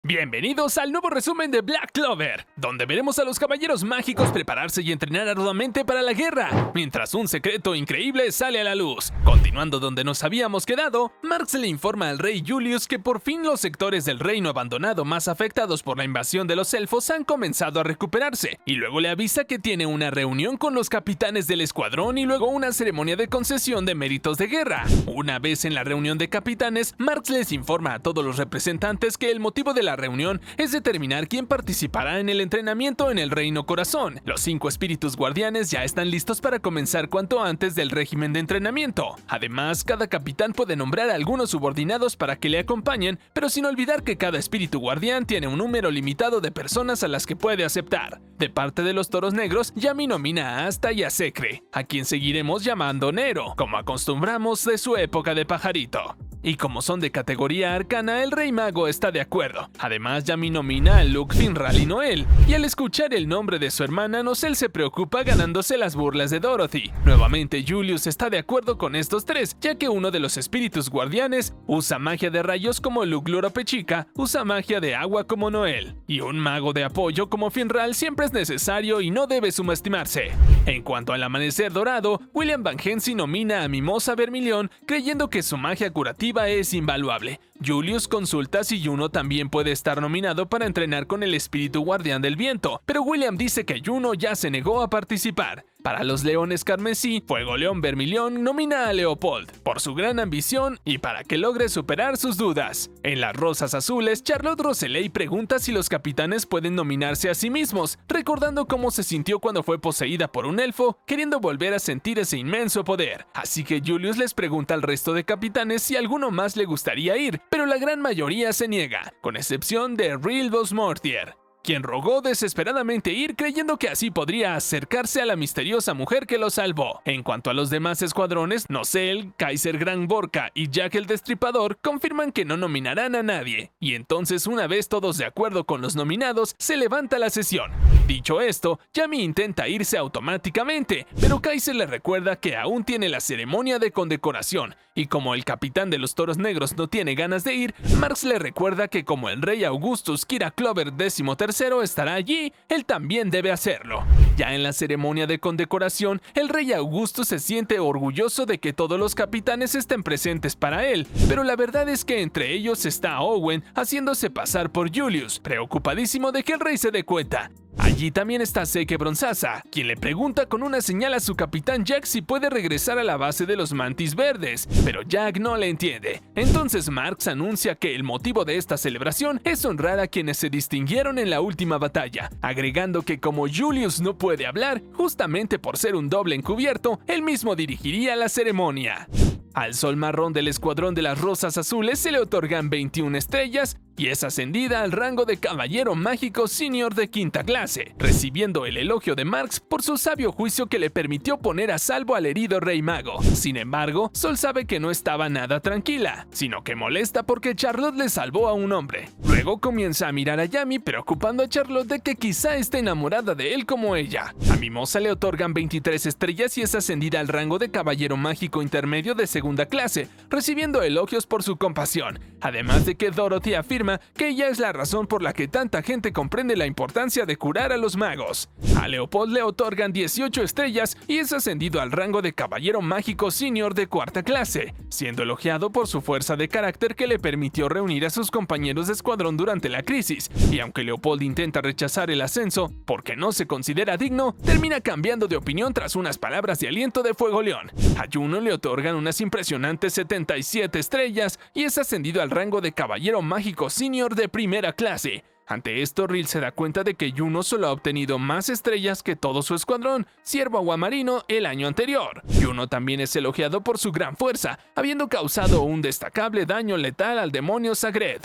Bienvenidos al nuevo resumen de Black Clover, donde veremos a los caballeros mágicos prepararse y entrenar arduamente para la guerra, mientras un secreto increíble sale a la luz. Continuando donde nos habíamos quedado, Marx le informa al rey Julius que por fin los sectores del reino abandonado más afectados por la invasión de los elfos han comenzado a recuperarse, y luego le avisa que tiene una reunión con los capitanes del escuadrón y luego una ceremonia de concesión de méritos de guerra. Una vez en la reunión de capitanes, Marx les informa a todos los representantes que el motivo de la reunión es determinar quién participará en el entrenamiento en el Reino Corazón. Los 5 espíritus guardianes ya están listos para comenzar cuanto antes del régimen de entrenamiento. Además, cada capitán puede nombrar a algunos subordinados para que le acompañen, pero sin olvidar que cada espíritu guardián tiene un número limitado de personas a las que puede aceptar. De parte de los Toros Negros, Yami nomina a Asta y a Secre, a quien seguiremos llamando Nero, como acostumbramos de su época de pajarito. Y como son de categoría arcana, el Rey Mago está de acuerdo. Además, Yami nomina a Luke, Finral y Noel, y al escuchar el nombre de su hermana, Nozel se preocupa ganándose las burlas de Dorothy. Nuevamente, Julius está de acuerdo con estos tres, ya que uno de los espíritus guardianes usa magia de rayos como Luke Loropechica, usa magia de agua como Noel, y un mago de apoyo como Finral siempre es necesario y no debe subestimarse. En cuanto al amanecer dorado, William Van Helsing nomina a Mimosa Vermilion, creyendo que su magia curativa es invaluable. Julius consulta si Juno también puede estar nominado para entrenar con el espíritu guardián del viento, pero William dice que Juno ya se negó a participar. Para los Leones Carmesí, Fuego León Vermilion nomina a Leopold por su gran ambición y para que logre superar sus dudas. En las Rosas Azules, Charlotte Roseley pregunta si los capitanes pueden nominarse a sí mismos, recordando cómo se sintió cuando fue poseída por un elfo, queriendo volver a sentir ese inmenso poder. Así que Julius les pregunta al resto de capitanes si alguno más le gustaría ir, pero la gran mayoría se niega, con excepción de Rilvos Mortier, quien rogó desesperadamente ir creyendo que así podría acercarse a la misteriosa mujer que lo salvó. En cuanto a los demás escuadrones, Nozel, Kaiser Gran Borca y Jack el Destripador confirman que no nominarán a nadie, y entonces una vez todos de acuerdo con los nominados, se levanta la sesión. Dicho esto, Yami intenta irse automáticamente, pero Kaiser le recuerda que aún tiene la ceremonia de condecoración, y como el capitán de los Toros Negros no tiene ganas de ir, Marx le recuerda que como el rey Augustus Kira Clover XIII estará allí, él también debe hacerlo. Ya en la ceremonia de condecoración, el rey Augusto se siente orgulloso de que todos los capitanes estén presentes para él, pero la verdad es que entre ellos está Owen haciéndose pasar por Julius, preocupadísimo de que el rey se dé cuenta. Allí también está Seke Bronzasa, quien le pregunta con una señal a su capitán Jack si puede regresar a la base de los Mantis Verdes, pero Jack no le entiende. Entonces Marx anuncia que el motivo de esta celebración es honrar a quienes se distinguieron en la última batalla, agregando que como Julius no puede hablar, justamente por ser un doble encubierto, él mismo dirigiría la ceremonia. Al Sol Marrón del Escuadrón de las Rosas Azules se le otorgan 21 estrellas y es ascendida al rango de Caballero Mágico Senior de quinta clase, recibiendo el elogio de Marx por su sabio juicio que le permitió poner a salvo al herido Rey Mago. Sin embargo, Sol sabe que no estaba nada tranquila, sino que molesta porque Charlotte le salvó a un hombre. Luego comienza a mirar a Yami preocupando a Charlotte de que quizá esté enamorada de él como ella. A Mimosa le otorgan 23 estrellas y es ascendida al rango de Caballero Mágico Intermedio de segunda clase, recibiendo elogios por su compasión, además de que Dorothy afirma que ella es la razón por la que tanta gente comprende la importancia de curar a los magos. A Leopold le otorgan 18 estrellas y es ascendido al rango de Caballero Mágico Senior de cuarta clase, siendo elogiado por su fuerza de carácter que le permitió reunir a sus compañeros de escuadrón durante la crisis, y aunque Leopold intenta rechazar el ascenso porque no se considera digno, termina cambiando de opinión tras unas palabras de aliento de Fuego León. A Juno le otorgan unas impresionantes 77 estrellas y es ascendido al rango de Caballero Mágico Senior de primera clase. Ante esto, Ril se da cuenta de que Juno solo ha obtenido más estrellas que todo su escuadrón, Ciervo Aguamarino, el año anterior. Juno también es elogiado por su gran fuerza, habiendo causado un destacable daño letal al demonio Sagred.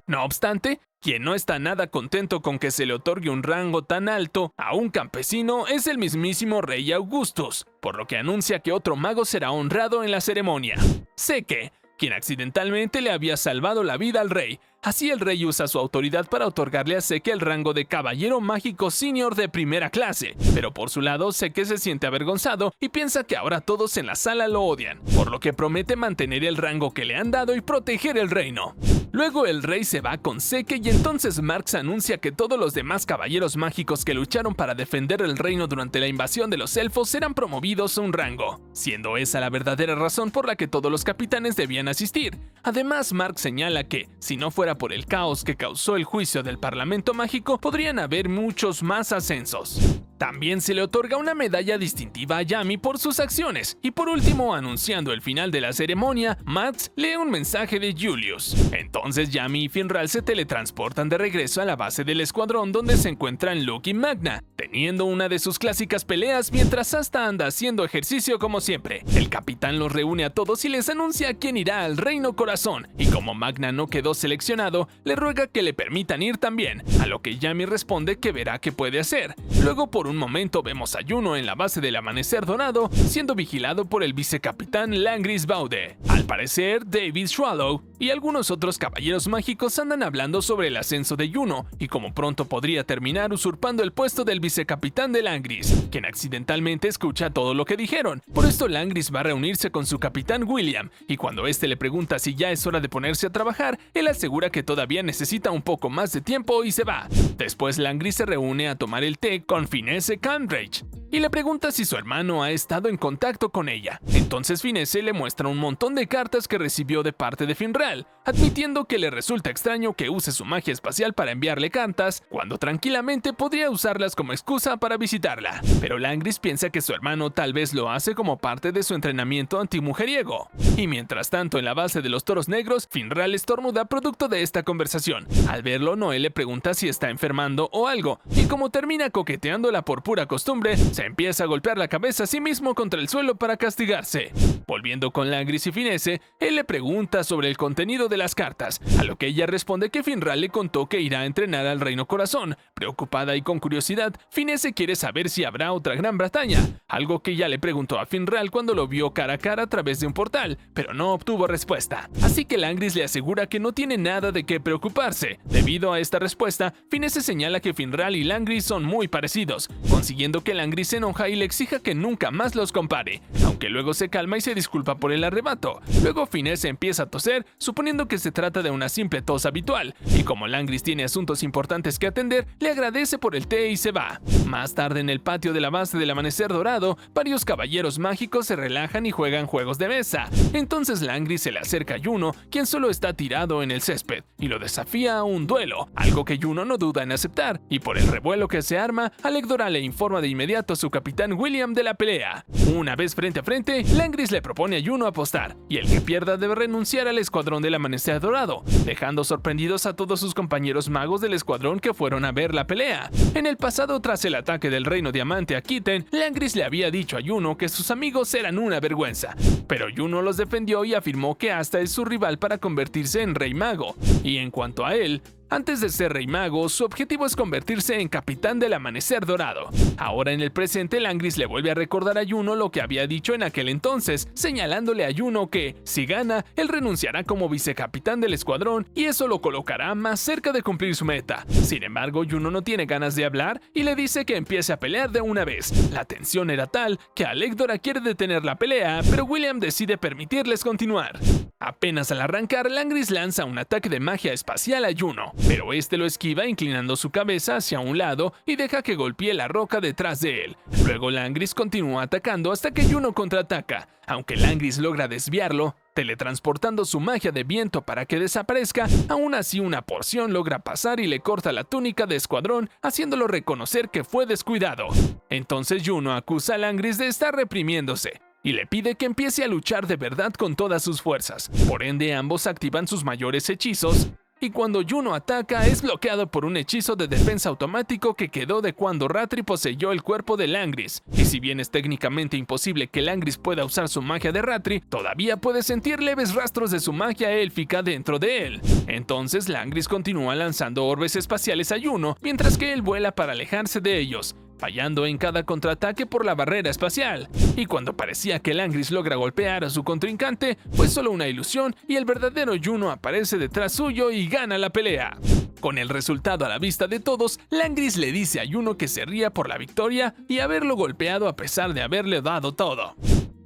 No obstante, quien no está nada contento con que se le otorgue un rango tan alto a un campesino es el mismísimo rey Augustus, por lo que anuncia que otro mago será honrado en la ceremonia. Seke, quien accidentalmente le había salvado la vida al rey. Así el rey usa su autoridad para otorgarle a Seke el rango de Caballero Mágico Senior de primera clase, pero por su lado Seke se siente avergonzado y piensa que ahora todos en la sala lo odian, por lo que promete mantener el rango que le han dado y proteger el reino. Luego el rey se va con Seke y entonces Marx anuncia que todos los demás caballeros mágicos que lucharon para defender el reino durante la invasión de los elfos serán promovidos a un rango, siendo esa la verdadera razón por la que todos los capitanes debían asistir. Además, Marx señala que, si no fuera por el caos que causó el juicio del Parlamento Mágico, podrían haber muchos más ascensos. También se le otorga una medalla distintiva a Yami por sus acciones, y por último, anunciando el final de la ceremonia, Max lee un mensaje de Julius. Entonces Yami y Finral se teletransportan de regreso a la base del escuadrón donde se encuentran Luke y Magna, teniendo una de sus clásicas peleas mientras Asta anda haciendo ejercicio como siempre. El capitán los reúne a todos y les anuncia quién irá al Reino Corazón, y como Magna no quedó seleccionado, le ruega que le permitan ir también, a lo que Yami responde que verá qué puede hacer. Luego por un momento vemos a Juno en la base del Amanecer Dorado siendo vigilado por el vicecapitán Langris Baude. Al parecer, David Swallow y algunos otros caballeros mágicos andan hablando sobre el ascenso de Juno y como pronto podría terminar usurpando el puesto del vicecapitán de Langris, quien accidentalmente escucha todo lo que dijeron. Por esto Langris va a reunirse con su capitán William y cuando este le pregunta si ya es hora de ponerse a trabajar, él asegura que todavía necesita un poco más de tiempo y se va. Después Langris se reúne a tomar el té con Finesse Cambridge y le pregunta si su hermano ha estado en contacto con ella. Entonces Finesse le muestra un montón de cartas que recibió de parte de Finral, admitiendo que le resulta extraño que use su magia espacial para enviarle cartas, cuando tranquilamente podría usarlas como excusa para visitarla. Pero Langris piensa que su hermano tal vez lo hace como parte de su entrenamiento antimujeriego. Y mientras tanto en la base de los Toros Negros, Finral estornuda producto de esta conversación. Al verlo, Noel le pregunta si está enfermando o algo, y como termina coqueteándola por pura costumbre, se empieza a golpear la cabeza a sí mismo contra el suelo para castigarse. Volviendo con Langris y Finesse, él le pregunta sobre el contenido de las cartas, a lo que ella responde que Finral le contó que irá a entrenar al Reino Corazón. Preocupada y con curiosidad, Finesse quiere saber si habrá otra gran batalla, algo que ya le preguntó a Finral cuando lo vio cara a cara a través de un portal, pero no obtuvo respuesta. Así que Langris le asegura que no tiene nada de qué preocuparse. Debido a esta respuesta, Finesse señala que Finral y Langris son muy parecidos, consiguiendo que Langris se enoja y le exija que nunca más los compare, aunque luego se calma y se disculpa por el arrebato. Luego Finesse empieza a toser, suponiendo que se trata de una simple tos habitual, y como Langris tiene asuntos importantes que atender, le agradece por el té y se va. Más tarde en el patio de la base del Amanecer Dorado, varios caballeros mágicos se relajan y juegan juegos de mesa. Entonces Langris se le acerca a Juno, quien solo está tirado en el césped, y lo desafía a un duelo, algo que Juno no duda en aceptar, y por el revuelo que se arma, Alekdora le informa de inmediato a su capitán William de la pelea. Una vez frente a frente, Langris le propone a Juno apostar, y el que pierda debe renunciar al escuadrón del Amanecer Dorado, dejando sorprendidos a todos sus compañeros magos del escuadrón que fueron a ver la pelea. En el pasado, tras el ataque del Reino Diamante a Kitten, Langris le había dicho a Juno que sus amigos eran una vergüenza, pero Juno los defendió y afirmó que Asta es su rival para convertirse en Rey Mago, y en cuanto a él, antes de ser Rey Mago, su objetivo es convertirse en capitán del Amanecer Dorado. Ahora en el presente, Langris le vuelve a recordar a Juno lo que había dicho en aquel entonces, señalándole a Juno que, si gana, él renunciará como vicecapitán del escuadrón y eso lo colocará más cerca de cumplir su meta. Sin embargo, Juno no tiene ganas de hablar y le dice que empiece a pelear de una vez. La tensión era tal que Alekdora quiere detener la pelea, pero William decide permitirles continuar. Apenas al arrancar, Langris lanza un ataque de magia espacial a Juno, pero este lo esquiva inclinando su cabeza hacia un lado y deja que golpee la roca detrás de él. Luego Langris continúa atacando hasta que Juno contraataca, aunque Langris logra desviarlo, teletransportando su magia de viento para que desaparezca. Aún así una porción logra pasar y le corta la túnica de escuadrón, haciéndolo reconocer que fue descuidado. Entonces Juno acusa a Langris de estar reprimiéndose y le pide que empiece a luchar de verdad con todas sus fuerzas. Por ende, ambos activan sus mayores hechizos, y cuando Juno ataca es bloqueado por un hechizo de defensa automático que quedó de cuando Ratri poseyó el cuerpo de Langris. Y si bien es técnicamente imposible que Langris pueda usar su magia de Ratri, todavía puede sentir leves rastros de su magia élfica dentro de él. Entonces Langris continúa lanzando orbes espaciales a Juno, mientras que él vuela para alejarse de ellos, fallando en cada contraataque por la barrera espacial. Y cuando parecía que Langris logra golpear a su contrincante, fue solo una ilusión y el verdadero Juno aparece detrás suyo y gana la pelea. Con el resultado a la vista de todos, Langris le dice a Juno que se ría por la victoria y haberlo golpeado a pesar de haberle dado todo.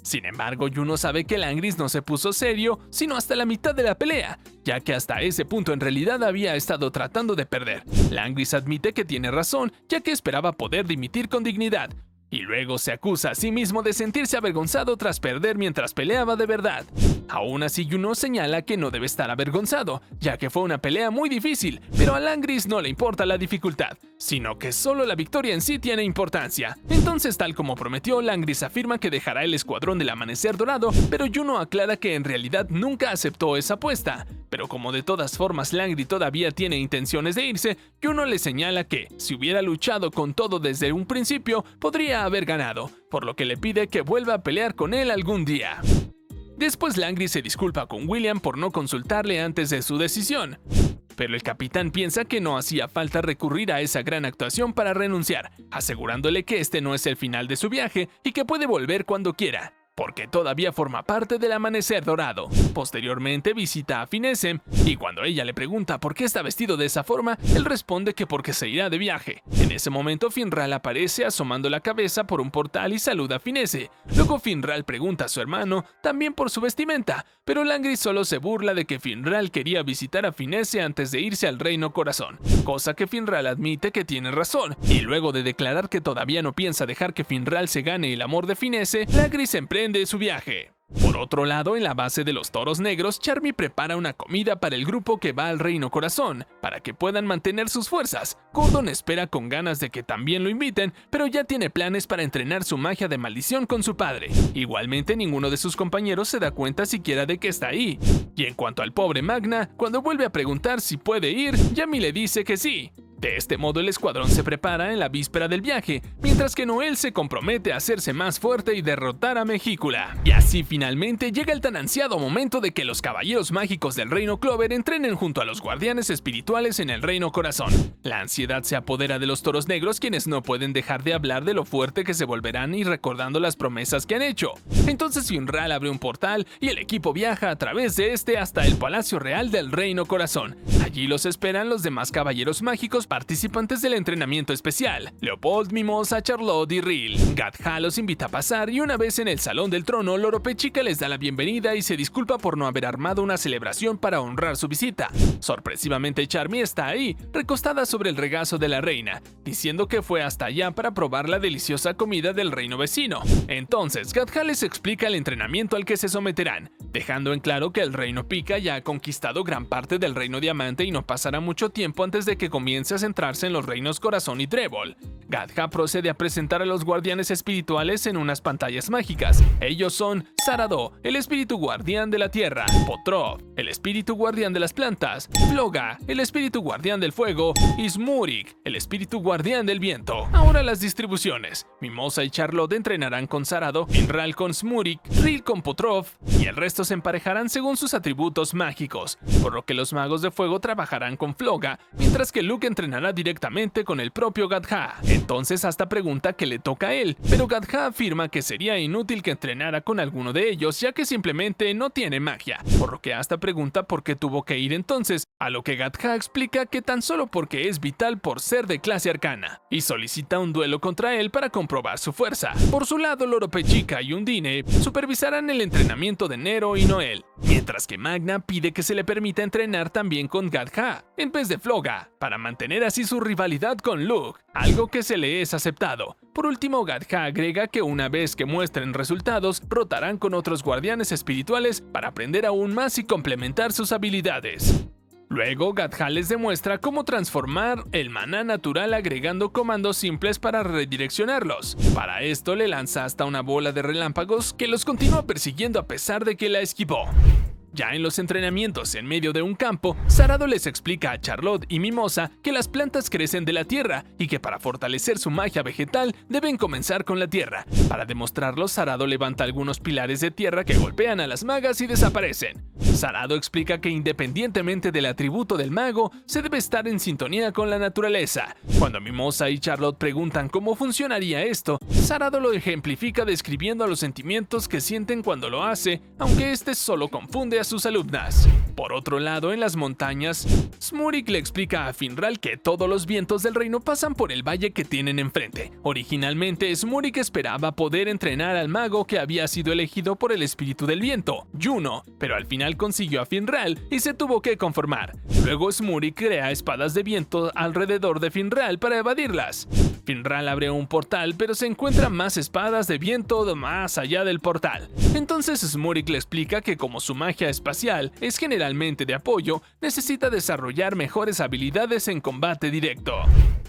Sin embargo, Juno sabe que Langris no se puso serio sino hasta la mitad de la pelea, ya que hasta ese punto en realidad había estado tratando de perder. Langris admite que tiene razón, ya que esperaba poder dimitir con dignidad, y luego se acusa a sí mismo de sentirse avergonzado tras perder mientras peleaba de verdad. Aún así, Juno señala que no debe estar avergonzado, ya que fue una pelea muy difícil, pero a Langris no le importa la dificultad, sino que solo la victoria en sí tiene importancia. Entonces, tal como prometió, Langris afirma que dejará el escuadrón del Amanecer Dorado, pero Juno aclara que en realidad nunca aceptó esa apuesta. Pero como de todas formas Langris todavía tiene intenciones de irse, Juno le señala que, si hubiera luchado con todo desde un principio, podría haber ganado, por lo que le pide que vuelva a pelear con él algún día. Después Langris se disculpa con William por no consultarle antes de su decisión, pero el capitán piensa que no hacía falta recurrir a esa gran actuación para renunciar, asegurándole que este no es el final de su viaje y que puede volver cuando quiera, porque todavía forma parte del Amanecer Dorado. Posteriormente visita a Finesse, y cuando ella le pregunta por qué está vestido de esa forma, él responde que porque se irá de viaje. En ese momento Finral aparece asomando la cabeza por un portal y saluda a Finesse. Luego Finral pregunta a su hermano también por su vestimenta, pero Langris solo se burla de que Finral quería visitar a Finesse antes de irse al Reino Corazón, cosa que Finral admite que tiene razón, y luego de declarar que todavía no piensa dejar que Finral se gane el amor de Finesse, Langris emprende su viaje. Por otro lado, en la base de los Toros Negros, Charmy prepara una comida para el grupo que va al Reino Corazón, para que puedan mantener sus fuerzas. Gordon espera con ganas de que también lo inviten, pero ya tiene planes para entrenar su magia de maldición con su padre. Igualmente, ninguno de sus compañeros se da cuenta siquiera de que está ahí. Y en cuanto al pobre Magna, cuando vuelve a preguntar si puede ir, Yami le dice que sí. De este modo el escuadrón se prepara en la víspera del viaje, mientras que Noel se compromete a hacerse más fuerte y derrotar a Mehícula. Y así finalmente llega el tan ansiado momento de que los caballeros mágicos del Reino Clover entrenen junto a los guardianes espirituales en el Reino Corazón. La ansiedad se apodera de los Toros Negros, quienes no pueden dejar de hablar de lo fuerte que se volverán y recordando las promesas que han hecho. Entonces Finral abre un portal y el equipo viaja a través de este hasta el Palacio Real del Reino Corazón. Allí los esperan los demás caballeros mágicos participantes del entrenamiento especial, Leopold, Mimosa, Charlotte y Rill. Gadha los invita a pasar y una vez en el Salón del Trono, Loropechica les da la bienvenida y se disculpa por no haber armado una celebración para honrar su visita. Sorpresivamente Charmy está ahí, recostada sobre el regazo de la reina, diciendo que fue hasta allá para probar la deliciosa comida del reino vecino. Entonces Gadha les explica el entrenamiento al que se someterán, dejando en claro que el reino Pika ya ha conquistado gran parte del reino Diamante y no pasará mucho tiempo antes de que comience a centrarse en los reinos Corazón y Trébol. Gadha procede a presentar a los guardianes espirituales en unas pantallas mágicas. Ellos son Sarado, el espíritu guardián de la tierra, Potrov, el espíritu guardián de las plantas, Floga, el espíritu guardián del fuego, y Smurik, el espíritu guardián del viento. Ahora las distribuciones. Mimosa y Charlotte entrenarán con Sarado, Finral con Smurik, Rill con Potrov, y el resto se emparejarán según sus atributos mágicos, por lo que los magos de fuego trabajarán con Floga, mientras que Luke entrenará directamente con el propio Gadha. Entonces Asta pregunta qué le toca a él, pero Gadha afirma que sería inútil que entrenara con alguno de ellos, ya que simplemente no tiene magia, por lo que Asta pregunta por qué tuvo que ir entonces, a lo que Gadha explica que tan solo porque es vital por ser de clase arcana, y solicita un duelo contra él para comprobar su fuerza. Por su lado, Loropechica y Undine supervisarán el entrenamiento de Nero y Noel, mientras que Magna pide que se le permita entrenar también con Gadha, en vez de Floga, para mantener así su rivalidad con Luke, algo que se le es aceptado. Por último, Gadha agrega que una vez que muestren resultados, rotarán con otros guardianes espirituales para aprender aún más y complementar sus habilidades. Luego, Gadha les demuestra cómo transformar el maná natural agregando comandos simples para redireccionarlos. Para esto le lanza hasta una bola de relámpagos que los continúa persiguiendo a pesar de que la esquivó. Ya en los entrenamientos en medio de un campo, Sarado les explica a Charlotte y Mimosa que las plantas crecen de la tierra y que para fortalecer su magia vegetal deben comenzar con la tierra. Para demostrarlo, Sarado levanta algunos pilares de tierra que golpean a las magas y desaparecen. Sarado explica que independientemente del atributo del mago, se debe estar en sintonía con la naturaleza. Cuando Mimosa y Charlotte preguntan cómo funcionaría esto, Sarado lo ejemplifica describiendo los sentimientos que sienten cuando lo hace, aunque este solo confunde a sus alumnas. Por otro lado, en las montañas, Smurik le explica a Finral que todos los vientos del reino pasan por el valle que tienen enfrente. Originalmente, Smurik esperaba poder entrenar al mago que había sido elegido por el espíritu del viento, Juno, pero al final consiguió a Finral y se tuvo que conformar. Luego Smurik crea espadas de viento alrededor de Finral para evadirlas. Finral abre un portal, pero se encuentran más espadas de viento más allá del portal. Entonces Smurik le explica que como su magia espacial es generalmente de apoyo, necesita desarrollar mejores habilidades en combate directo.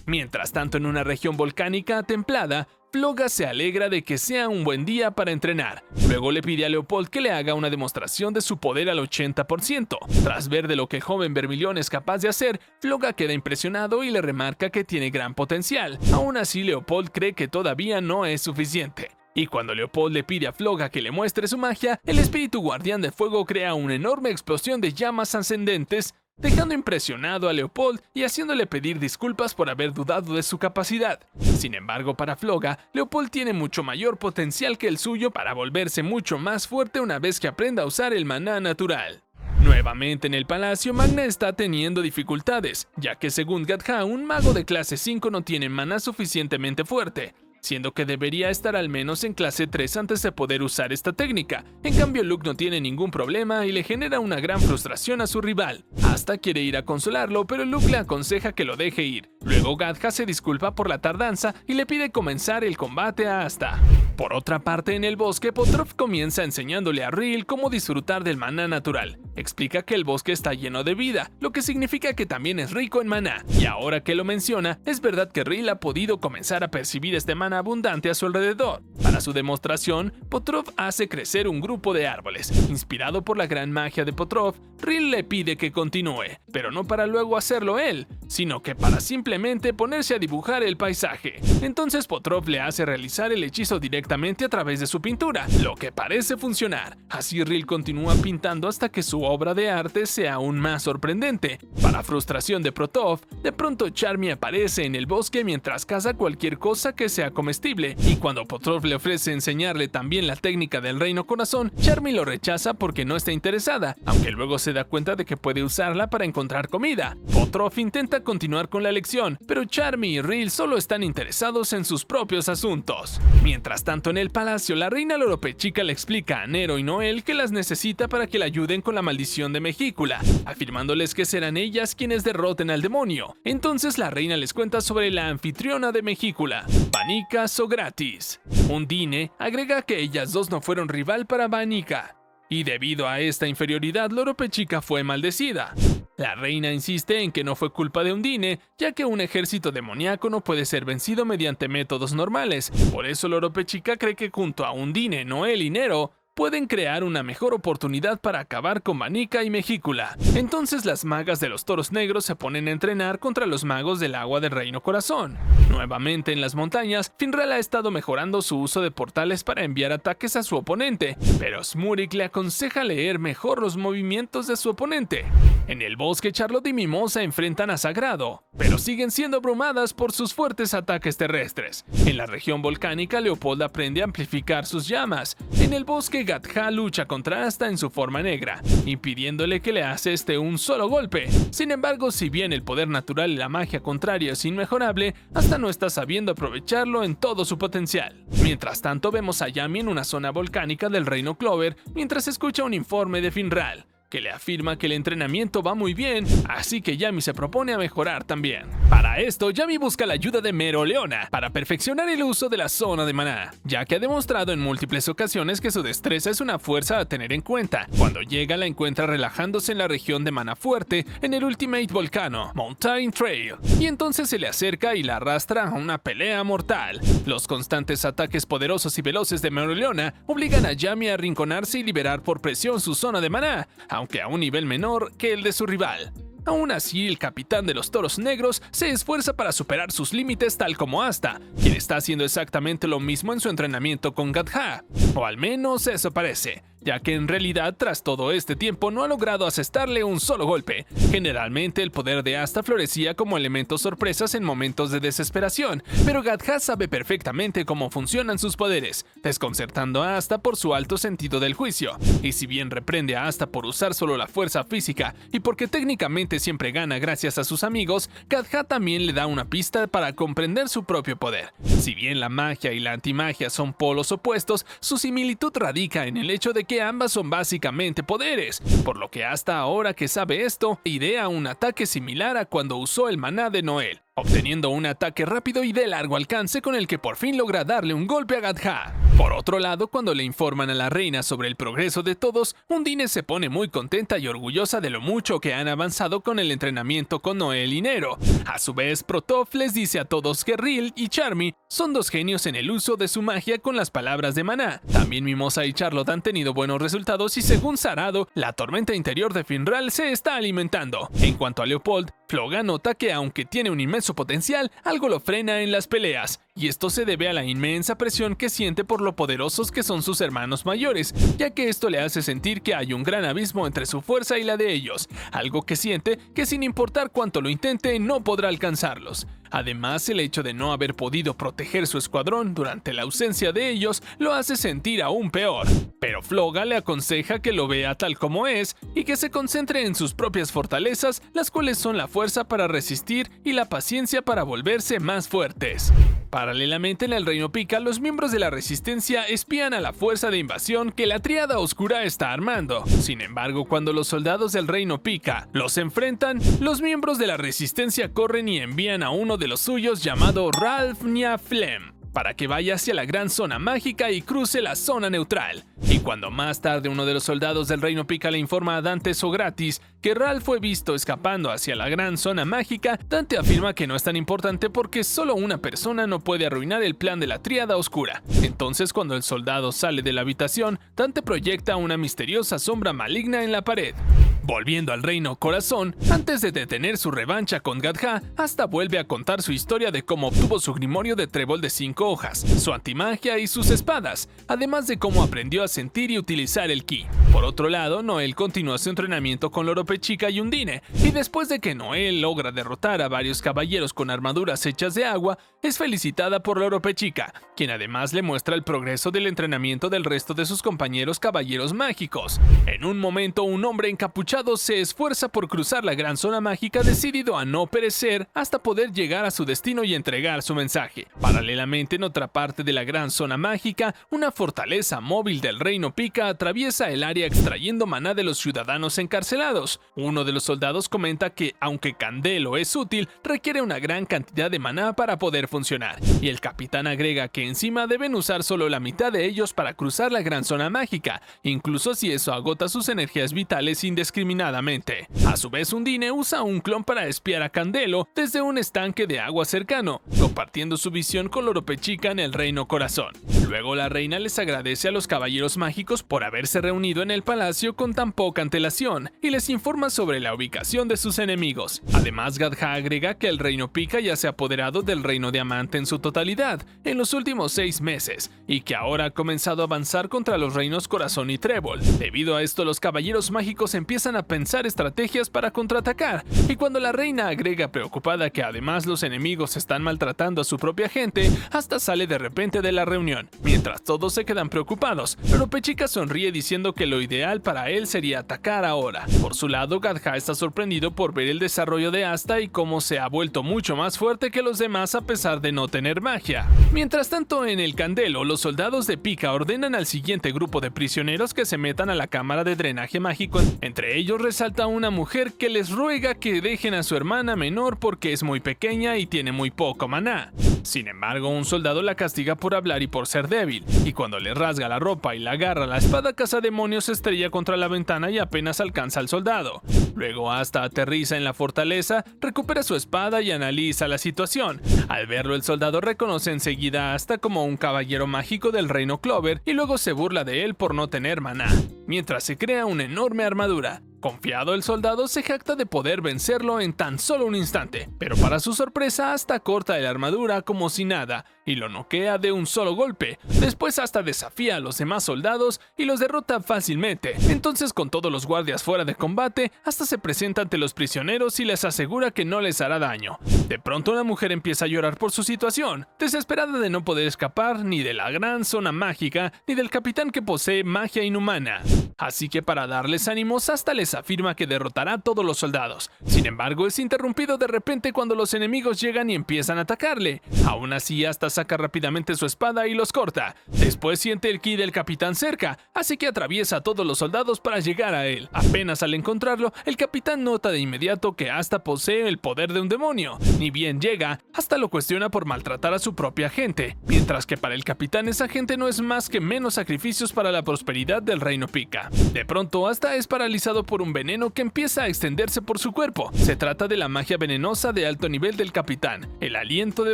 Mientras tanto, en una región volcánica templada, Floga se alegra de que sea un buen día para entrenar. Luego le pide a Leopold que le haga una demostración de su poder al 80%. Tras ver de lo que el joven Vermilion es capaz de hacer, Floga queda impresionado y le remarca que tiene gran potencial. Aún así, Leopold cree que todavía no es suficiente. Y cuando Leopold le pide a Floga que le muestre su magia, el espíritu guardián de fuego crea una enorme explosión de llamas ascendentes, dejando impresionado a Leopold y haciéndole pedir disculpas por haber dudado de su capacidad. Sin embargo, para Floga, Leopold tiene mucho mayor potencial que el suyo para volverse mucho más fuerte una vez que aprenda a usar el maná natural. Nuevamente en el palacio, Magna está teniendo dificultades, ya que según Gadha, un mago de clase 5 no tiene maná suficientemente fuerte, siendo que debería estar al menos en clase 3 antes de poder usar esta técnica. En cambio, Luke no tiene ningún problema y le genera una gran frustración a su rival. Asta quiere ir a consolarlo, pero Luke le aconseja que lo deje ir. Luego Gadha se disculpa por la tardanza y le pide comenzar el combate a Asta. Por otra parte, en el bosque, Potrov comienza enseñándole a Ril cómo disfrutar del maná natural. Explica que el bosque está lleno de vida, lo que significa que también es rico en maná. Y ahora que lo menciona, es verdad que Ril ha podido comenzar a percibir este maná abundante a su alrededor. Para su demostración, Potrov hace crecer un grupo de árboles. Inspirado por la gran magia de Potrov, Ril le pide que continúe, pero no para luego hacerlo él, sino que para simplemente ponerse a dibujar el paisaje. Entonces Potrov le hace realizar el hechizo directamente a través de su pintura, lo que parece funcionar. Así Ril continúa pintando hasta que su obra de arte sea aún más sorprendente. Para frustración de Potrov, de pronto Charmy aparece en el bosque mientras caza cualquier cosa que sea comestible, y cuando Potrov le ofrece enseñarle también la técnica del Reino Corazón, Charmy lo rechaza porque no está interesada, aunque luego se da cuenta de que puede usarla para encontrar comida. Potrov intenta continuar con la lección, pero Charmy y Ril solo están interesados en sus propios asuntos. Mientras tanto, en el palacio, la reina Loropechica le explica a Nero y Noel que las necesita para que la ayuden con la maldición de Mejicula, afirmándoles que serán ellas quienes derroten al demonio. Entonces la reina les cuenta sobre la anfitriona de Mejicula, Vanica Sogratis. Undine agrega que ellas dos no fueron rival para Vanica, y debido a esta inferioridad, Loropechica fue maldecida. La reina insiste en que no fue culpa de Undine, ya que un ejército demoníaco no puede ser vencido mediante métodos normales. Por eso Loropechica cree que junto a Undine, Noel y Nero, pueden crear una mejor oportunidad para acabar con Vanica y Mejicula. Entonces las magas de los toros negros se ponen a entrenar contra los magos del agua del Reino Corazón. Nuevamente en las montañas, Finral ha estado mejorando su uso de portales para enviar ataques a su oponente, pero Smurik le aconseja leer mejor los movimientos de su oponente. En el bosque, Charlotte y Mimosa enfrentan a Sagrado, pero siguen siendo abrumadas por sus fuertes ataques terrestres. En la región volcánica, Leopold aprende a amplificar sus llamas. En el bosque, Gadha lucha contra Asta en su forma negra, impidiéndole que le aseste un solo golpe. Sin embargo, si bien el poder natural y la magia contraria es inmejorable, Asta no está sabiendo aprovecharlo en todo su potencial. Mientras tanto, vemos a Yami en una zona volcánica del Reino Clover mientras escucha un informe de Finral, que le afirma que el entrenamiento va muy bien, así que Yami se propone a mejorar también. Para esto, Yami busca la ayuda de Meroleona para perfeccionar el uso de la zona de maná, ya que ha demostrado en múltiples ocasiones que su destreza es una fuerza a tener en cuenta. Cuando llega, la encuentra relajándose en la región de maná fuerte en el Ultimate Volcano, Mountain Trail, y entonces se le acerca y la arrastra a una pelea mortal. Los constantes ataques poderosos y veloces de Meroleona obligan a Yami a arrinconarse y liberar por presión su zona de maná, aunque a un nivel menor que el de su rival. Aún así, el capitán de los toros negros se esfuerza para superar sus límites tal como Asta, quien está haciendo exactamente lo mismo en su entrenamiento con Gadha, o al menos eso parece, ya que en realidad tras todo este tiempo no ha logrado asestarle un solo golpe. Generalmente el poder de Asta florecía como elemento sorpresas en momentos de desesperación, pero Gadha sabe perfectamente cómo funcionan sus poderes, desconcertando a Asta por su alto sentido del juicio. Y si bien reprende a Asta por usar solo la fuerza física y porque técnicamente siempre gana gracias a sus amigos, Gadha también le da una pista para comprender su propio poder. Si bien la magia y la antimagia son polos opuestos, su similitud radica en el hecho de que ambas son básicamente poderes, por lo que hasta ahora que sabe esto, idea un ataque similar a cuando usó el maná de Noel, obteniendo un ataque rápido y de largo alcance con el que por fin logra darle un golpe a Gadha. Por otro lado, cuando le informan a la reina sobre el progreso de todos, Undine se pone muy contenta y orgullosa de lo mucho que han avanzado con el entrenamiento con Noel y Nero. A su vez, Protov les dice a todos que Ril y Charmy son dos genios en el uso de su magia con las palabras de maná. También Mimosa y Charlotte han tenido buenos resultados y según Sarado, la tormenta interior de Finral se está alimentando. En cuanto a Leopold, Floga nota que aunque tiene un inmenso potencial, algo lo frena en las peleas, y esto se debe a la inmensa presión que siente por lo poderosos que son sus hermanos mayores, ya que esto le hace sentir que hay un gran abismo entre su fuerza y la de ellos, algo que siente que sin importar cuánto lo intente no podrá alcanzarlos. Además, el hecho de no haber podido proteger su escuadrón durante la ausencia de ellos lo hace sentir aún peor. Pero Floga le aconseja que lo vea tal como es y que se concentre en sus propias fortalezas, las cuales son la fuerza para resistir y la paciencia para volverse más fuertes. Paralelamente en el Reino Pika, los miembros de la Resistencia espían a la fuerza de invasión que la Tríada Oscura está armando. Sin embargo, cuando los soldados del Reino Pika los enfrentan, los miembros de la Resistencia corren y envían a uno de los suyos llamado Ralph Niaflem para que vaya hacia la gran zona mágica y cruce la zona neutral. Y cuando más tarde uno de los soldados del Reino Pika le informa a Dante Sogratis que Ralph fue visto escapando hacia la gran zona mágica, Dante afirma que no es tan importante porque solo una persona no puede arruinar el plan de la Tríada Oscura. Entonces, cuando el soldado sale de la habitación, Dante proyecta una misteriosa sombra maligna en la pared. Volviendo al Reino Corazón, antes de detener su revancha con Gadha, Asta vuelve a contar su historia de cómo obtuvo su grimorio de trébol de 5 hojas, su antimagia y sus espadas, además de cómo aprendió a sentir y utilizar el ki. Por otro lado, Noel continúa su entrenamiento con Loropechica y Undine, y después de que Noel logra derrotar a varios caballeros con armaduras hechas de agua, es felicitada por Loropechica, quien además le muestra el progreso del entrenamiento del resto de sus compañeros caballeros mágicos. En un momento, un hombre encapuchado se esfuerza por cruzar la gran zona mágica, decidido a no perecer hasta poder llegar a su destino y entregar su mensaje. Paralelamente, en otra parte de la gran zona mágica, una fortaleza móvil del Reino Pika atraviesa el área extrayendo maná de los ciudadanos encarcelados. Uno de los soldados comenta que, aunque Candelo es útil, requiere una gran cantidad de maná para poder funcionar, y el capitán agrega que encima deben usar solo la mitad de ellos para cruzar la gran zona mágica, incluso si eso agota sus energías vitales indiscriminadamente. A su vez, Undine usa un clon para espiar a Candelo desde un estanque de agua cercano, compartiendo su visión con Loropechica en el Reino Corazón. Luego la reina les agradece a los caballeros mágicos por haberse reunido en el palacio con tan poca antelación y les informa sobre la ubicación de sus enemigos. Además, Gadha agrega que el Reino Pika ya se ha apoderado del Reino Diamante en su totalidad en los últimos 6 meses y que ahora ha comenzado a avanzar contra los reinos Corazón y Trébol. Debido a esto, los caballeros mágicos empiezan a pensar estrategias para contraatacar, y cuando la reina agrega preocupada que además los enemigos están maltratando a su propia gente, Asta sale de repente de la reunión. Mientras todos se quedan preocupados, Loropechica sonríe diciendo que lo ideal para él sería atacar ahora. Por su lado, Gadha está sorprendido por ver el desarrollo de Asta y cómo se ha vuelto mucho más fuerte que los demás a pesar de no tener magia. Mientras tanto, en el Candelo, los soldados de Pika ordenan al siguiente grupo de prisioneros que se metan a la cámara de drenaje mágico. Entre ellos resalta una mujer que les ruega que dejen a su hermana menor porque es muy pequeña y tiene muy poco maná. Sin embargo, un soldado la castiga por hablar y por ser débil, y cuando le rasga la ropa y la agarra la espada cazademonios se estrella contra la ventana y apenas alcanza al soldado. Luego Asta aterriza en la fortaleza, recupera su espada y analiza la situación. Al verlo, el soldado reconoce enseguida a Asta como un caballero mágico del Reino Clover y luego se burla de él por no tener maná, mientras se crea una enorme armadura. Confiado, el soldado se jacta de poder vencerlo en tan solo un instante, pero para su sorpresa hasta corta la armadura como si nada y lo noquea de un solo golpe. Después hasta desafía a los demás soldados y los derrota fácilmente. Entonces, con todos los guardias fuera de combate, hasta se presenta ante los prisioneros y les asegura que no les hará daño. De pronto la mujer empieza a llorar por su situación, desesperada de no poder escapar ni de la gran zona mágica ni del capitán que posee magia inhumana. Así que para darles ánimos, hasta les afirma que derrotará a todos los soldados. Sin embargo, es interrumpido de repente cuando los enemigos llegan y empiezan a atacarle. Aún así, hasta saca rápidamente su espada y los corta. Después siente el ki del capitán cerca, así que atraviesa a todos los soldados para llegar a él. Apenas al encontrarlo, el capitán nota de inmediato que hasta posee el poder de un demonio. Ni bien llega, hasta lo cuestiona por maltratar a su propia gente, mientras que para el capitán esa gente no es más que menos sacrificios para la prosperidad del Reino Pika. De pronto, hasta es paralizado por un veneno que empieza a extenderse por su cuerpo. Se trata de la magia venenosa de alto nivel del capitán, el aliento de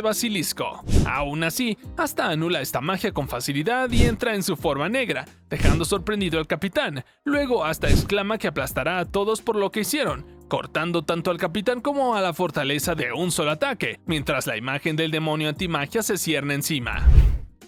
basilisco. Aún así, hasta anula esta magia con facilidad y entra en su forma negra, dejando sorprendido al capitán. Luego hasta exclama que aplastará a todos por lo que hicieron, cortando tanto al capitán como a la fortaleza de un solo ataque, mientras la imagen del demonio antimagia se cierne encima.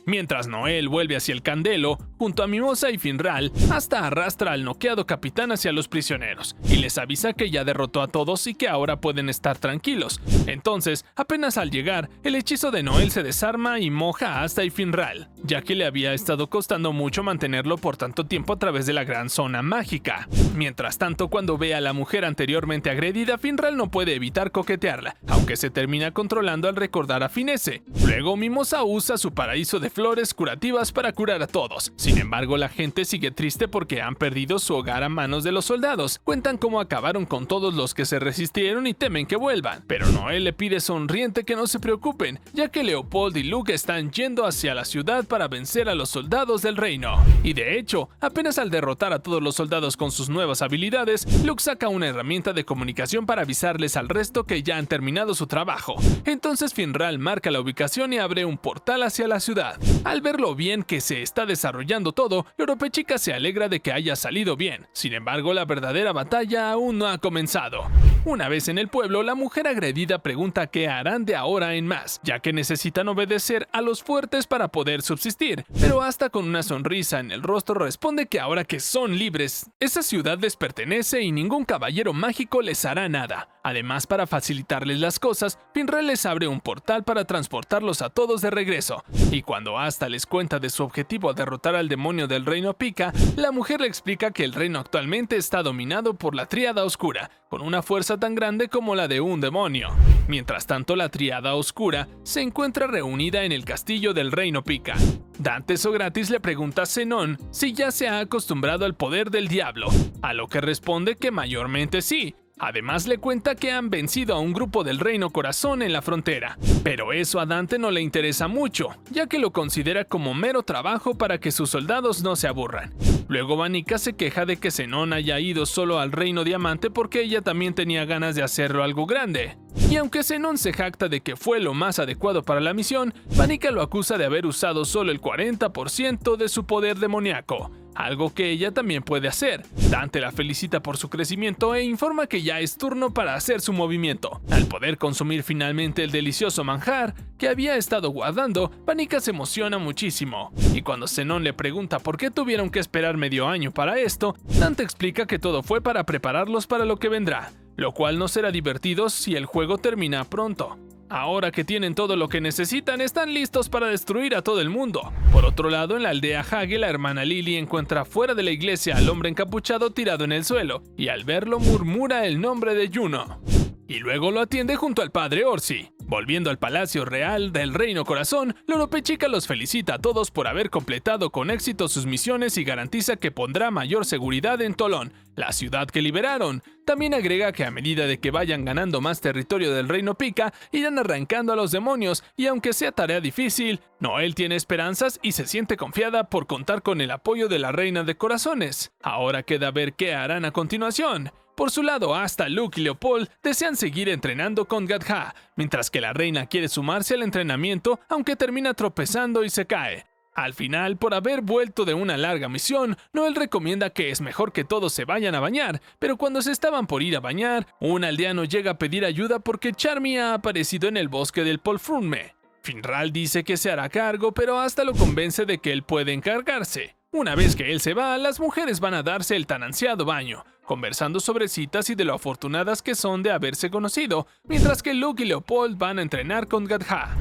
Mientras Noel vuelve hacia el Candelo, junto a Mimosa y Finral, hasta arrastra al noqueado capitán hacia los prisioneros, y les avisa que ya derrotó a todos y que ahora pueden estar tranquilos. Entonces, apenas al llegar, el hechizo de Noel se desarma y moja a Asta y Finral, ya que le había estado costando mucho mantenerlo por tanto tiempo a través de la gran zona mágica. Mientras tanto, cuando ve a la mujer anteriormente agredida, Finral no puede evitar coquetearla, aunque se termina controlando al recordar a Finesse. Luego, Mimosa usa su paraíso de flores curativas para curar a todos. Sin embargo, la gente sigue triste porque han perdido su hogar a manos de los soldados. Cuentan cómo acabaron con todos los que se resistieron y temen que vuelvan. Pero Noel le pide sonriente que no se preocupen, ya que Leopold y Luke están yendo hacia la ciudad para vencer a los soldados del reino. Y de hecho, apenas al derrotar a todos los soldados con sus nuevas habilidades, Luke saca una herramienta de comunicación para avisarles al resto que ya han terminado su trabajo. Entonces Finral marca la ubicación y abre un portal hacia la ciudad. Al ver lo bien que se está desarrollando todo, Loropechica se alegra de que haya salido bien. Sin embargo, la verdadera batalla aún no ha comenzado. Una vez en el pueblo, la mujer agredida pregunta qué harán de ahora en más, ya que necesitan obedecer a los fuertes para poder subsistir. Pero hasta con una sonrisa en el rostro responde que ahora que son libres, esa ciudad les pertenece y ningún caballero mágico les hará nada. Además, para facilitarles las cosas, Finral les abre un portal para transportarlos a todos de regreso. Y cuando Asta les cuenta de su objetivo derrotar al demonio del Reino Pika, la mujer le explica que el reino actualmente está dominado por la Tríada Oscura, con una fuerza tan grande como la de un demonio. Mientras tanto, la Tríada Oscura se encuentra reunida en el castillo del Reino Pika. Dante Sogratis le pregunta a Zenón si ya se ha acostumbrado al poder del diablo, a lo que responde que mayormente sí. Además le cuenta que han vencido a un grupo del Reino Corazón en la frontera, pero eso a Dante no le interesa mucho, ya que lo considera como mero trabajo para que sus soldados no se aburran. Luego Vanica se queja de que Zenón haya ido solo al Reino Diamante porque ella también tenía ganas de hacerlo algo grande. Y aunque Zenón se jacta de que fue lo más adecuado para la misión, Vanica lo acusa de haber usado solo el 40% de su poder demoníaco, algo que ella también puede hacer. Dante la felicita por su crecimiento e informa que ya es turno para hacer su movimiento. Al poder consumir finalmente el delicioso manjar que había estado guardando, Vanica se emociona muchísimo. Y cuando Zenón le pregunta por qué tuvieron que esperar medio año para esto, Dante explica que todo fue para prepararlos para lo que vendrá, lo cual no será divertido si el juego termina pronto. Ahora que tienen todo lo que necesitan, están listos para destruir a todo el mundo. Por otro lado, en la aldea Hage, la hermana Lily encuentra fuera de la iglesia al hombre encapuchado tirado en el suelo, y al verlo murmura el nombre de Juno. Y luego lo atiende junto al padre Orsi. Volviendo al Palacio Real del Reino Corazón, Loropechica los felicita a todos por haber completado con éxito sus misiones y garantiza que pondrá mayor seguridad en Tolón, la ciudad que liberaron. También agrega que a medida de que vayan ganando más territorio del Reino Pika, irán arrancando a los demonios, y aunque sea tarea difícil, Noel tiene esperanzas y se siente confiada por contar con el apoyo de la Reina de Corazones. Ahora queda ver qué harán a continuación. Por su lado, hasta Luke y Leopold desean seguir entrenando con Gadha, mientras que la reina quiere sumarse al entrenamiento, aunque termina tropezando y se cae. Al final, por haber vuelto de una larga misión, Noel recomienda que es mejor que todos se vayan a bañar, pero cuando se estaban por ir a bañar, un aldeano llega a pedir ayuda porque Charmy ha aparecido en el bosque del Polfrunme. Finral dice que se hará cargo, pero hasta lo convence de que él puede encargarse. Una vez que él se va, las mujeres van a darse el tan ansiado baño, conversando sobre citas y de lo afortunadas que son de haberse conocido, mientras que Luke y Leopold van a entrenar con Gadha.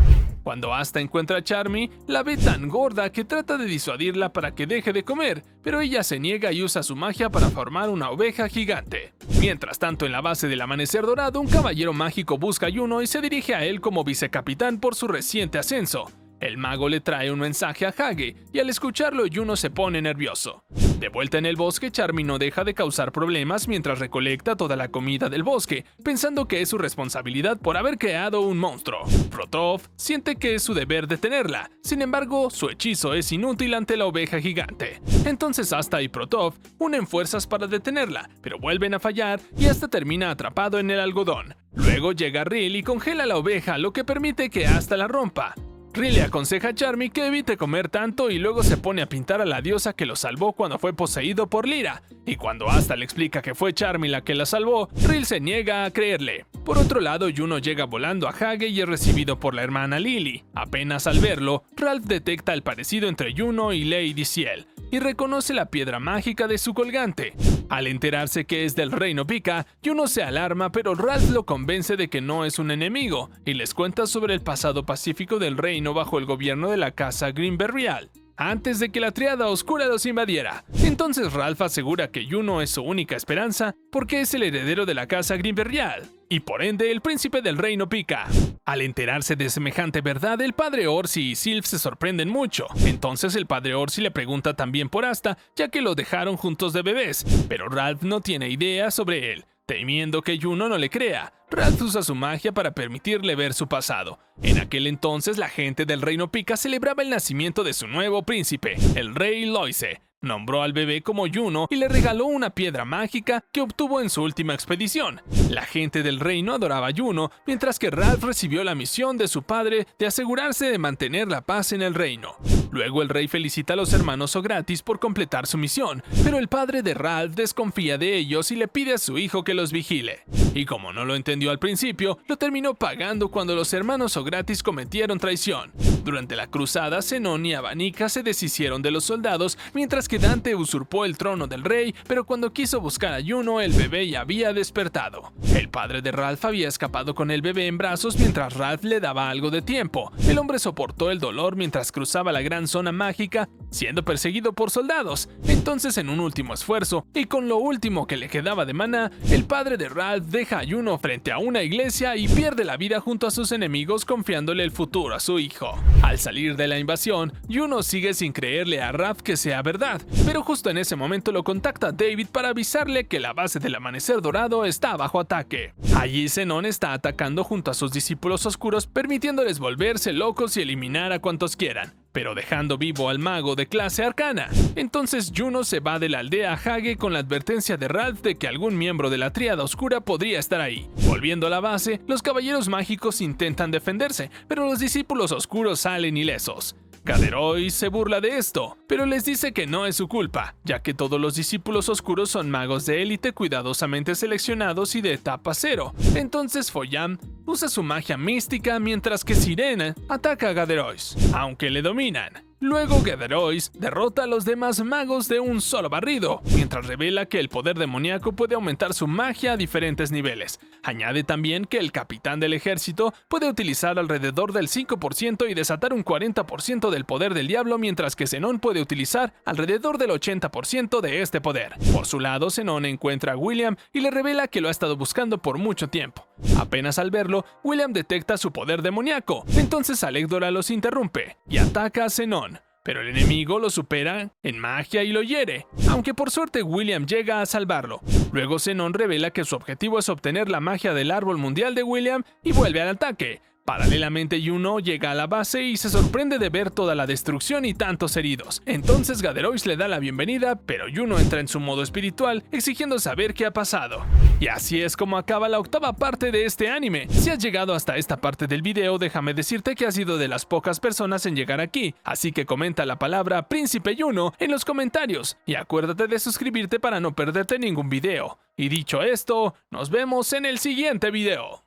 Cuando Asta encuentra a Charmy, la ve tan gorda que trata de disuadirla para que deje de comer, pero ella se niega y usa su magia para formar una oveja gigante. Mientras tanto, en la base del Amanecer Dorado, un caballero mágico busca a Yuno y se dirige a él como vicecapitán por su reciente ascenso. El mago le trae un mensaje a Hage, y al escucharlo Yuno se pone nervioso. De vuelta en el bosque, Charmy no deja de causar problemas mientras recolecta toda la comida del bosque, pensando que es su responsabilidad por haber creado un monstruo. Protov siente que es su deber detenerla, sin embargo, su hechizo es inútil ante la oveja gigante. Entonces Asta y Protov unen fuerzas para detenerla, pero vuelven a fallar y Asta termina atrapado en el algodón. Luego llega Rill y congela la oveja, lo que permite que Asta la rompa. Rill le aconseja a Charmy que evite comer tanto y luego se pone a pintar a la diosa que lo salvó cuando fue poseído por Lyra. Y cuando Asta le explica que fue Charmy la que la salvó, Rill se niega a creerle. Por otro lado, Yuno llega volando a Hage y es recibido por la hermana Lily. Apenas al verlo, Ralph detecta el parecido entre Yuno y Lady Ciel y reconoce la piedra mágica de su colgante. Al enterarse que es del Reino Pika, Yuno se alarma, pero Ralph lo convence de que no es un enemigo y les cuenta sobre el pasado pacífico del reino bajo el gobierno de la casa Grimberreal, antes de que la Triada Oscura los invadiera. Entonces Ralph asegura que Yuno es su única esperanza porque es el heredero de la casa Grimberreal y por ende el príncipe del Reino Pika. Al enterarse de semejante verdad, el padre Orsi y Sylph se sorprenden mucho. Entonces el padre Orsi le pregunta también por Asta, ya que lo dejaron juntos de bebés, pero Ralph no tiene idea sobre él. Temiendo que Yuno no le crea, Ralph usa su magia para permitirle ver su pasado. En aquel entonces, la gente del Reino Pika celebraba el nacimiento de su nuevo príncipe, el rey Loise. Nombró al bebé como Yuno y le regaló una piedra mágica que obtuvo en su última expedición. La gente del reino adoraba a Yuno, mientras que Ralph recibió la misión de su padre de asegurarse de mantener la paz en el reino. Luego el rey felicita a los hermanos Ogratis por completar su misión, pero el padre de Ralph desconfía de ellos y le pide a su hijo que los vigile. Y como no lo entendió al principio, lo terminó pagando cuando los hermanos Ogratis cometieron traición. Durante la cruzada, Zenón y Avanica se deshicieron de los soldados, mientras que Dante usurpó el trono del rey, pero cuando quiso buscar a Yuno, el bebé ya había despertado. El padre de Ralph había escapado con el bebé en brazos mientras Ralph le daba algo de tiempo. El hombre soportó el dolor mientras cruzaba la gran zona mágica, siendo perseguido por soldados. Entonces, en un último esfuerzo, y con lo último que le quedaba de maná, el padre de Ralph deja a Yuno frente a una iglesia y pierde la vida junto a sus enemigos, confiándole el futuro a su hijo. Al salir de la invasión, Yuno sigue sin creerle a Ralph que sea verdad, pero justo en ese momento lo contacta David para avisarle que la base del Amanecer Dorado está bajo ataque. Allí Zenón está atacando junto a sus discípulos oscuros, permitiéndoles volverse locos y eliminar a cuantos quieran, pero dejando vivo al mago de clase arcana. Entonces Yuno se va de la aldea a Hage con la advertencia de Ralph de que algún miembro de la Tríada Oscura podría estar ahí. Volviendo a la base, los caballeros mágicos intentan defenderse, pero los discípulos oscuros salen ilesos. Gaderois se burla de esto, pero les dice que no es su culpa, ya que todos los discípulos oscuros son magos de élite cuidadosamente seleccionados y de etapa 0. Entonces Foyam usa su magia mística mientras que Sirena ataca a Gaderois, aunque le dominan. Luego Gaderois derrota a los demás magos de un solo barrido, mientras revela que el poder demoníaco puede aumentar su magia a diferentes niveles. Añade también que el capitán del ejército puede utilizar alrededor del 5% y desatar un 40% del poder del diablo, mientras que Zenón puede utilizar alrededor del 80% de este poder. Por su lado, Zenón encuentra a William y le revela que lo ha estado buscando por mucho tiempo. Apenas al verlo, William detecta su poder demoníaco, entonces Alecdora los interrumpe y ataca a Zenón. Pero el enemigo lo supera en magia y lo hiere, aunque por suerte William llega a salvarlo. Luego Zenón revela que su objetivo es obtener la magia del árbol mundial de William y vuelve al ataque, Paralelamente, Yuno llega a la base y se sorprende de ver toda la destrucción y tantos heridos. Entonces Gaderois le da la bienvenida, pero Yuno entra en su modo espiritual, exigiendo saber qué ha pasado. Y así es como acaba la octava parte de este anime. Si has llegado hasta esta parte del video, déjame decirte que has sido de las pocas personas en llegar aquí, así que comenta la palabra Príncipe Yuno en los comentarios, y acuérdate de suscribirte para no perderte ningún video. Y dicho esto, nos vemos en el siguiente video.